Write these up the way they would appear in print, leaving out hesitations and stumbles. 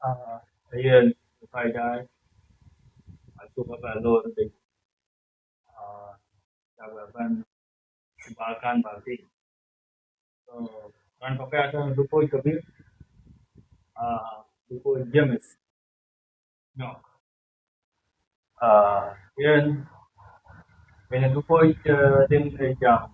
Ayan, phải đây, aku bakal load di jabatan bahkan berarti. So, kan pakai ada luoi kebir, luoi James, Nyok. Yan, kaya luoi din jam.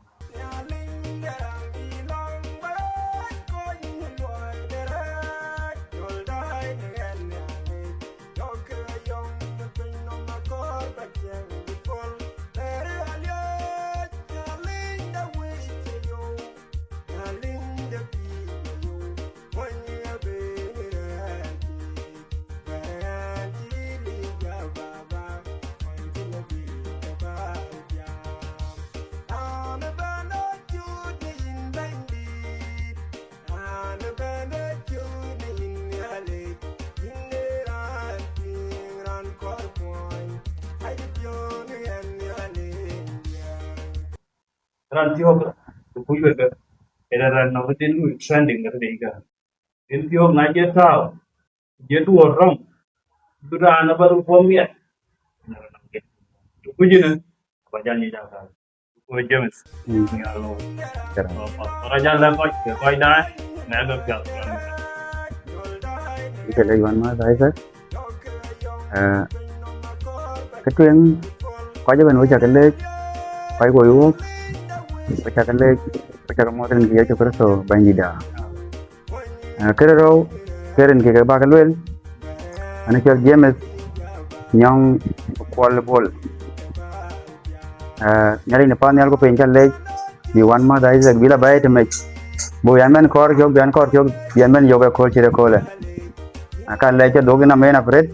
Ran tiok luoi ke, era ran nawa din luoi trending ke dega. Din tiok naje tau, dia tu orang, tu ran apa tu pomiat. Luoi je na, baca ni jaga. Luoi James, ni alo. Orang jalan koi dah, nak ke piak. Cái này bạn nói thấy rất cái chuyện có cho mình hỗ trợ cái lệ phải của yếu hỗ trợ cái lệ hỗ trợ mọi thứ kia cho cái số bao nhiêu đó cái đó cái này cái ba cái luôn anh cho James Nyong Kuol Nyaliny pa nyal ko pencha lệ di one month ai zag bila bay to make boyan man kor jog bian man yoga kol chire kole akan le cho dogi na mena pret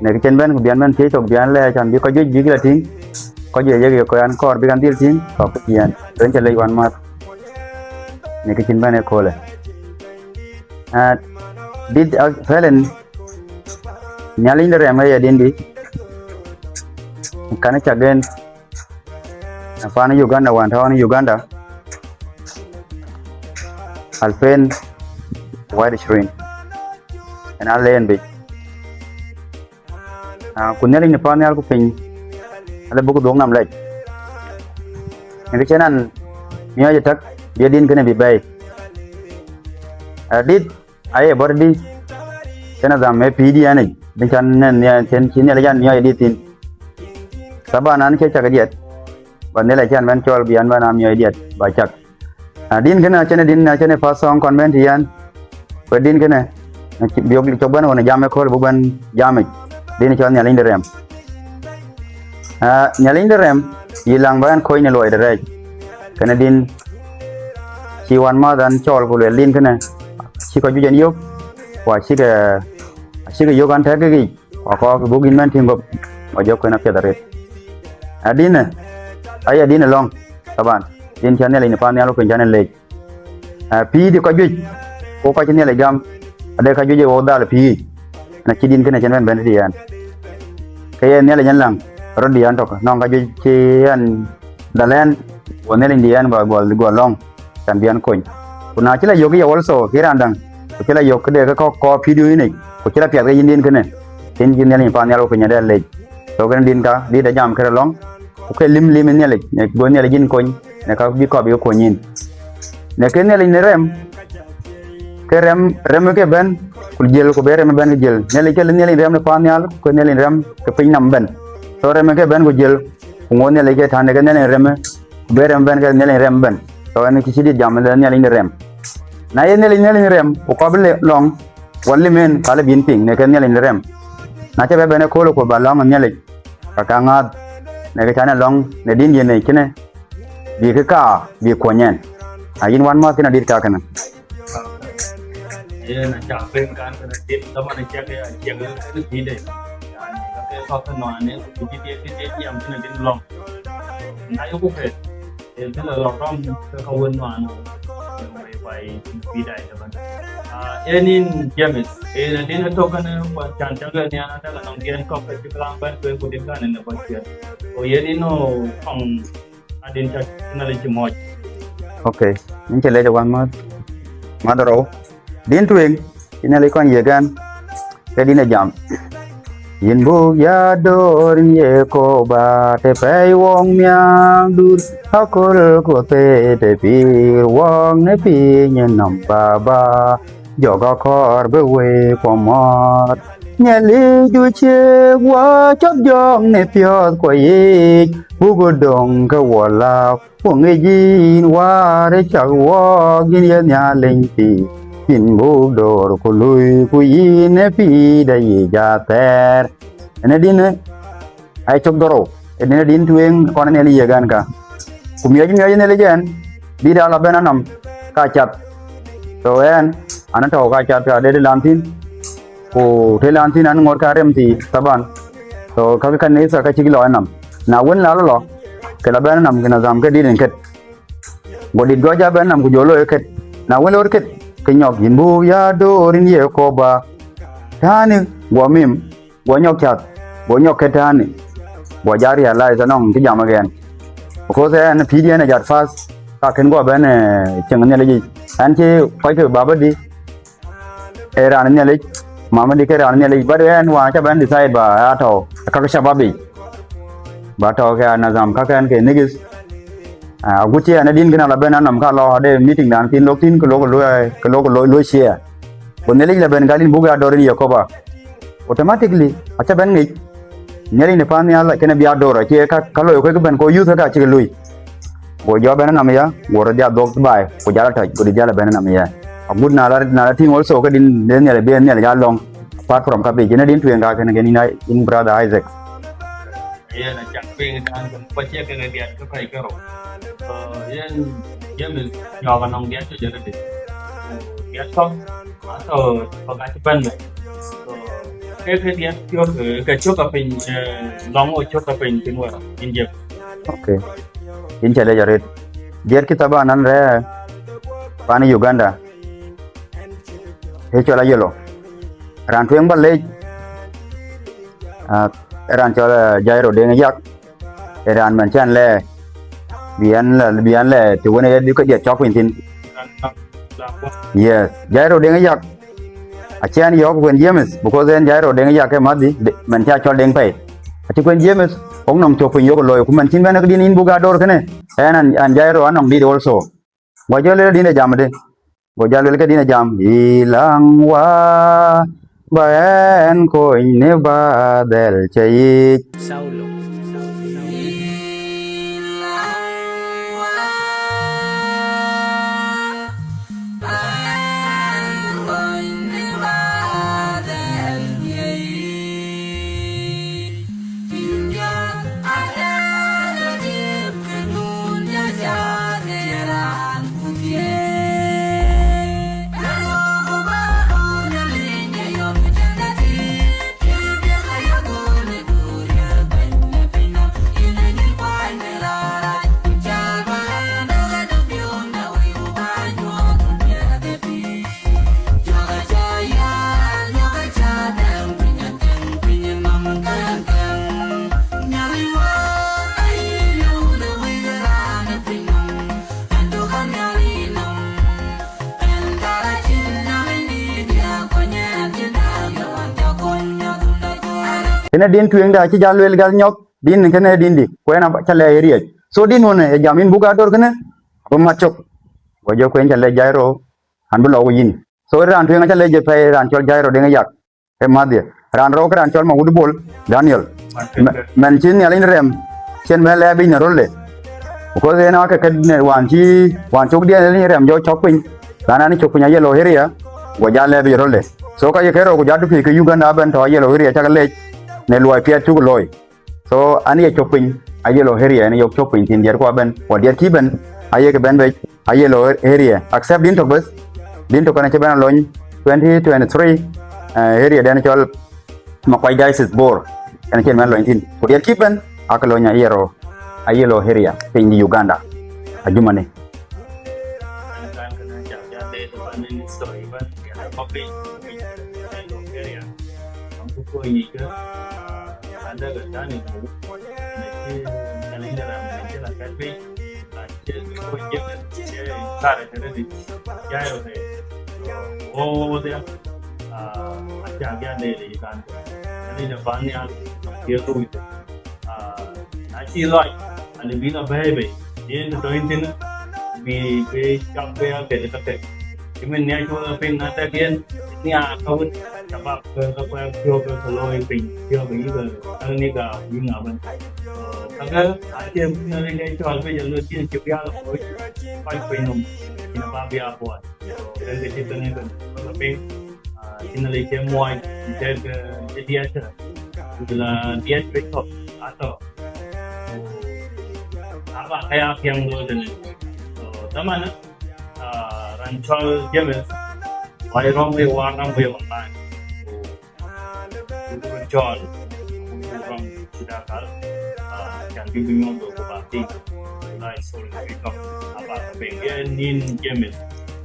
ne ke chen ben bian man thi to bian le chan bi ko ju ji la ting ko je ye ko an kor bi kan dil ting ko bian den che le one month ne ke chen ben e kole did felen Nyaliny re ma ya dindi kana chagen apana Uganda wan tawani Uganda alfen wide screen and I learn be kunyali ni pa ni alko pin ala buku dong nam lek ngi chenan miyo je tak dia din kene bi bay dit aye bordi chena da me pidi ane din chan ne chen chin ne jan miyo editin sabanan che chakadiet ban ne la chan ban chol bian ban am miyo ediet ba chak din kene chene pa song convent yan ko din kene biog li coban wona jame ko buban jame din chon Nyaliny rem Nyaliny rem yilang ban koy ne loy de kana din chi wan ma dan chol ko le lin kana chi ko jujen yok wa chi ga yogan ta ga gi ko bugin man tingo o jok na pedare adina ay adina long taban din channel ni pa ne alo pen channel le pi di ko juj ko channel le gam ada ka juje wo dal pi na kidin kene chen ben dian kaya ne le nyalang rodian tok nong ka juje chian dalen wonel indian ba gol long kan bian koin kuna chila yogi also kirandang chila yok de ko video ni ko chila pya ga indin kene tin jin ne pa ne alo ko nyade le to kan din ka di da jam kere long ko lim ne le ne go ne le jin koin ne ka bi ko nyin ne ken ne le ne rem ke rem ke ben kul jel ko bere me ben ke jel ne le rem ne pa nyal ko ne le rem ke pin nam ben to rem ke ben ko jel ko ngone le ke thane ke ne le rem bere me ben ke ne le rem ben to ne ki sidi jam ne le rem na ye ne le rem ko bele long walli men kala bin ping ne ke ne le rem na che be ne ko ba long ne le ka ngat ne ke thane long ne din ye ne kine bi ke ka bi ko nyen ayin wan ma kina dir ka kana Ia nak capek kan kena tip sama nak jaga itu tidak. Yani kalau kau kena ni, kita yang kena din long. Nai aku pun, itu lah long kau wen mana, yang tidak jaman. Ini James, ini tu kan buat jaga ni ada kan orang dia kau kerja kelamban tu aku dengar ni buat dia. Oh ini no kong adin cak kenal cemoj. Okay, ini cile jawan mat madaro din tuing ina le kon yegan ke dina jam yin bu ya dor ye ko ba te pai wong myang dur hakol ko te pi wong ne pi nyen nam ba ba joga kor be we ko mot nyali du che wa chop jong ne pyo ko yi bu go dong ka wala ko nge yin wa re cha wo gin ye nya len pi yin bu dor ko lui ku yin ne pi da yi ja ter ene din ai chop doro ene din tueng kon ne li yegan ka kumya ji ne le jen di da la bena nam ka chat to en ana to ka chat ka de lam tin ko te lam tin an ngor ka rem ti taban to ka kan ne sa ka chi lo nam na wen la lo ke la bena nam ke na zam ke di den ket godit go ja bena nam ku jolo ket na wen lo ket ke nyok yin bu ya do rin ye ko ba tani go mim go nyok chat go nyok ke tani go jari ala isa nong ti jam again ko se an pd na jar fast ka ken go ben cheng ne le ji an che ko ke baba di era ne le mama di ke ran ne le ba en wa cha ben decide ba ato ka ka shababi ba to ke na zam ka kan ke nigis a guchi ana din gina la ben anam ka lo de meeting dan tin lok tin ko lo share ko ne le ben galin buga dorin yakoba automatically acha ben ngi nyeri ne pan ya la kene biya doro che ka lo ko ben ko use ka chi lui go jo ben nam ya go ro dia dog bai ko jala ta ko dia la ben nam ya a good na la thing also ka din ne le ben ne ja long apart from ka be ne din tuen ka ken ni na in brother Isaac yen a chak ping dan ko che ke ne dia ko kai ko yen min yo ga nong dia chu je de dia so ko ga chi ban cái dia cho cái chỗ cà phê long ở chỗ cà phê tin vào India okay in chale jaret jer kitaba nan re pani Uganda he chola yelo ran tuen balle ran chola jairo de yak ran man chan le bian le tu ne di ko dia chok tin yes jairo de yak achian yo kwen James because en jairo de yak ke madi man cha chol deng pai achi kwen James ong nom chok pin yo ko loy ku man tin ben ko din in buga dor kene en an jairo anong di also go jole din jam de go jalo ke din jam hilang wa baen ko ne ba del chei Saulo. kene din tueng da ci jalwel gal nyok din kene din di ko na chale area so din wona e jamin buga dor kene ko machok wajo ko chale jairo han bulo yin so ran tueng chale je pay ran chol jairo de yak e madie ran ro ran chol ma bol Daniel men chin Nyaliny rem chen mele bi na rolle ko de na ka ne wan chok dia ni rem jo chok pin dana ni chok pin yelo area go jale bi rolle so ka ye kero ko jadu fi ke Uganda ben to yelo area chakale ne luoi pia chu loi so ani ye chopin ayelo area ne yok chopin tin der ko ben o der ki ben aye ke ben be ayelo area accept din to bus din to kana che ben loñ 2023 area den chol ma kwai diocese bor kana che ben loñ tin o der ki ben akalo nya ayelo area pin di Uganda ajumane ada ke tani mu na ni dalam ni la kalbi je ko je kare tere di jairo de o dia acha dia de kan ni na ban ya dia tu achi loi ani bi na baby ni to intin bi be chap be ke te Mình nhớ cho pin nó ta kiến nhà không chả bạc cái quen chưa cái lôi pin chưa bị cái anh đi cả đi ngào bên các cái ai chơi nên đây cho bây giờ lựa chọn chụp ra rồi quay pin nồng thì nó ba bia buồn nên cái chuyện này là pin thì nó lấy chơi mồi chơi cái diet là diet biết thôi atau apa kayak yang lo dan teman Ranchal James, I wrong way one way online. Ranchal from Sudakar can give me on the party. Like so, we talk about the being in James.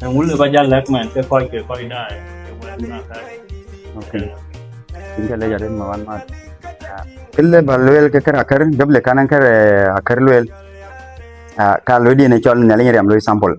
And we'll have a left man to quite die. Okay. Dinka le jare mawan mat. Kille balwel ke akar double kanan kar akar lwel. Ka lo di ne chol Nhialiny ram lo sample.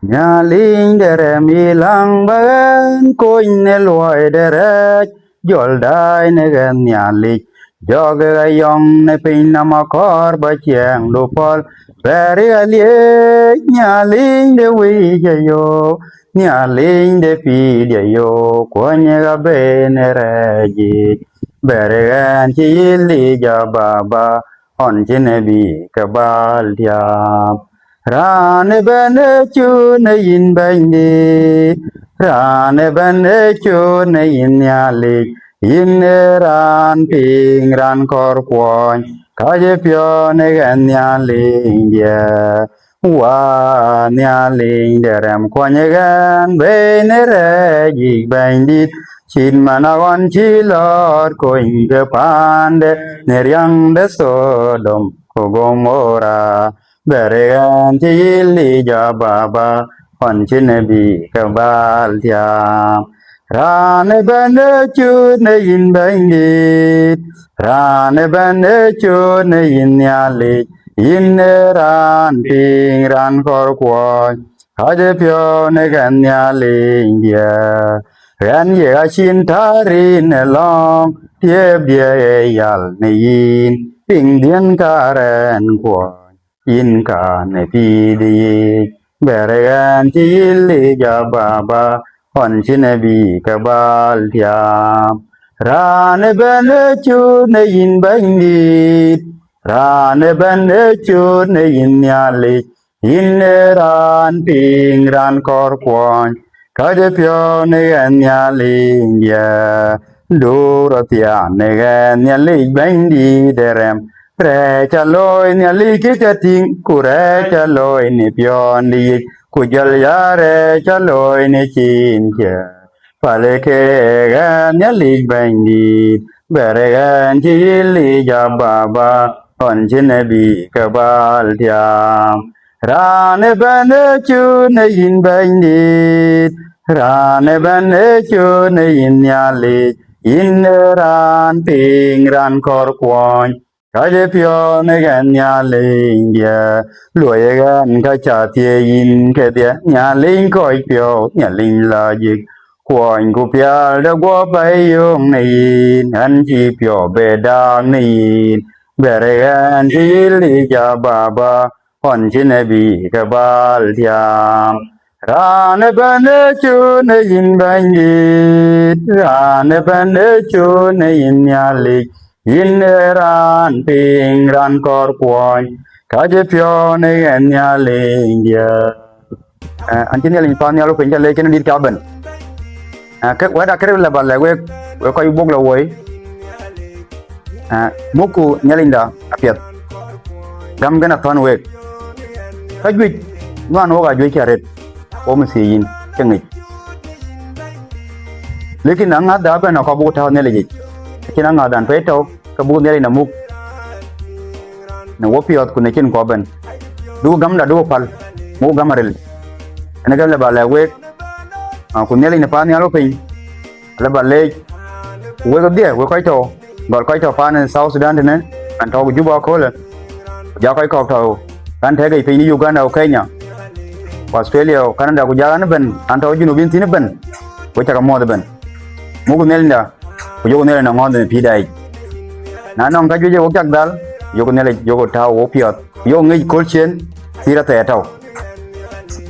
Nhialiny dere milang bagan kony luoi dere jol dai ne gan Nhialiny joge yong ne pin na makor ba chieng do pol beri alie Nhialiny de wi yo Nhialiny de pi de yo kony ga bene reji beri gan chi li ja baba on chine bi kabal diam Rane bane chune yin bandi Rane bane chune yin Nhialiny yin ran ping ran kor kwon kaje pyo ne gan Nhialiny dia wa Nhialiny derem kwonye gan bene reji bandi chin managon chilor koin ke pande neryang de Sodom kogomora Beregan chili jababa on chinebi kabal tiam Rane bane chune yin bangit Rane bane chune yin Nhialiny yin ran ping ran kor kwon kaje pyo ne gan Nhialiny dia Gan ye achin tarin long tiep dia yal ne yin ping dien karen kwon in ka ne pi di beregan chili ja baba on chine bi kabal tiam rane bene chune in bangit rane bene chune in Nhialiny in ran ping ran kor kwon kaje pyo ne gan Nhialiny dia duro tiam ne gan Nhialiny bangdi derem Pre chaloi Nhialiny kikating kure chaloi ni pion di kujal yare chaloi ni cinca pale ke gan Nhialiny bandi bere gan chili jababa on chinebi kabal tiam rane bane chune yin bandi rane bane chune yin Nhialiny yin ran ping ran kor kwon kaje pyo ne gan Nhialiny dia luoi gan ka cha tie yin ke dia Nhialiny koi pyo Nhialiny la jik kwon ku pya de go bai yong ne yin an chi pyo be dang ne yin bere gan chili ja baba on chine bi ka bal tiam rane bane chune yin bangit rane bane chune yin Nhialiny yin ran ping ran kor kwon kaje pyo ne gan Nhialiny dia antin Nhialiny pa nyalo pin jale chen dir kaben ke wada kre la bal we ko bog la woy muku Nhialiny da apiat gam gana ton we kajwi man wo ga jwe charet o mesiyin chengi lekin anga da ba na ko bu ta ne le kina nga dan pe to ka bu ne na muk na wo piot ku ne kin ko ben du gam da du pal mu gamarel ene ga le ba le we ku ne le pa ni alo pin le ba le we ko dia we ko to pa ne South Sudan ne an to ju ba ko le ja ko to kan te ga pe ni Uganda o Kenya Australia Canada ku ja ne ben an to ju no bin tin ben ko ta mo da ben mugu nelinda ko yogo nele na ngonde pi dai na nong ka juje wok jak dal yogo nele yogo ta wo piot yo ngi kolchen pira ta taw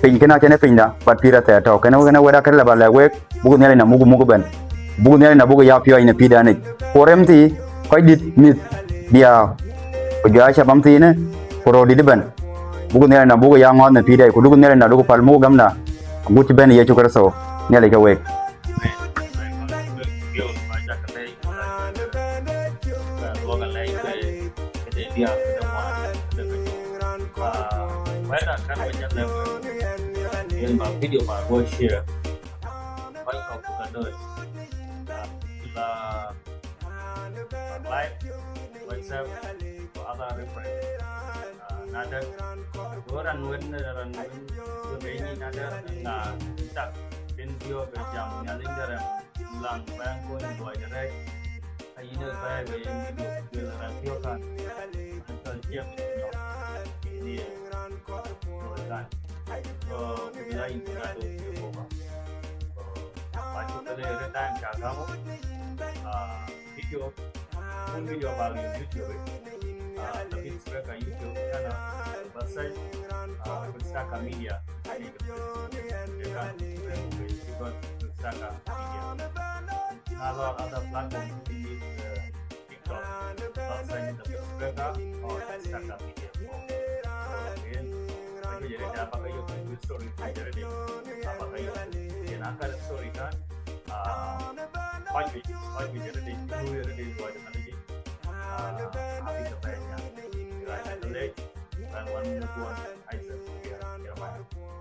pin kena kene pinda bat pira ta taw kana wada kala bala wek mugu nele na mugu ben mugu nele na bugu ya pio ina pi dai koremti ko dit mit dia ko ja cha bamti ne ko di ben bugu nele na bugu ya ngonde pi dai ko dugu nele na dugu pal mugu gamna guti ben ye chukar so nele ka wek dia ketemuan banyak kan banyak level yang video gue share banyak kau bukan doi bila live WhatsApp atau other reference nada orang ini nada nah kita video berjam Nhialiny dalam ulang bangku yang dua direct ini saya yang video bila radio kan siap Nyok ini kan bila itu ada baju kali retan kamu video baru YouTube tapi sebagai YouTube karena bahasa berstaka media ini kan juga berstaka media kalau ada platform di TikTok bahasanya tapi mereka berstaka media kemudian itu jadi apakah YouTube story jadi apakah YouTube dan akan story kan pagi jadi dulu buat nanti habis sebanyak kira-kira telek dan wanita Aisyah kira-kira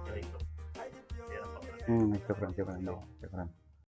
jadi itu syukran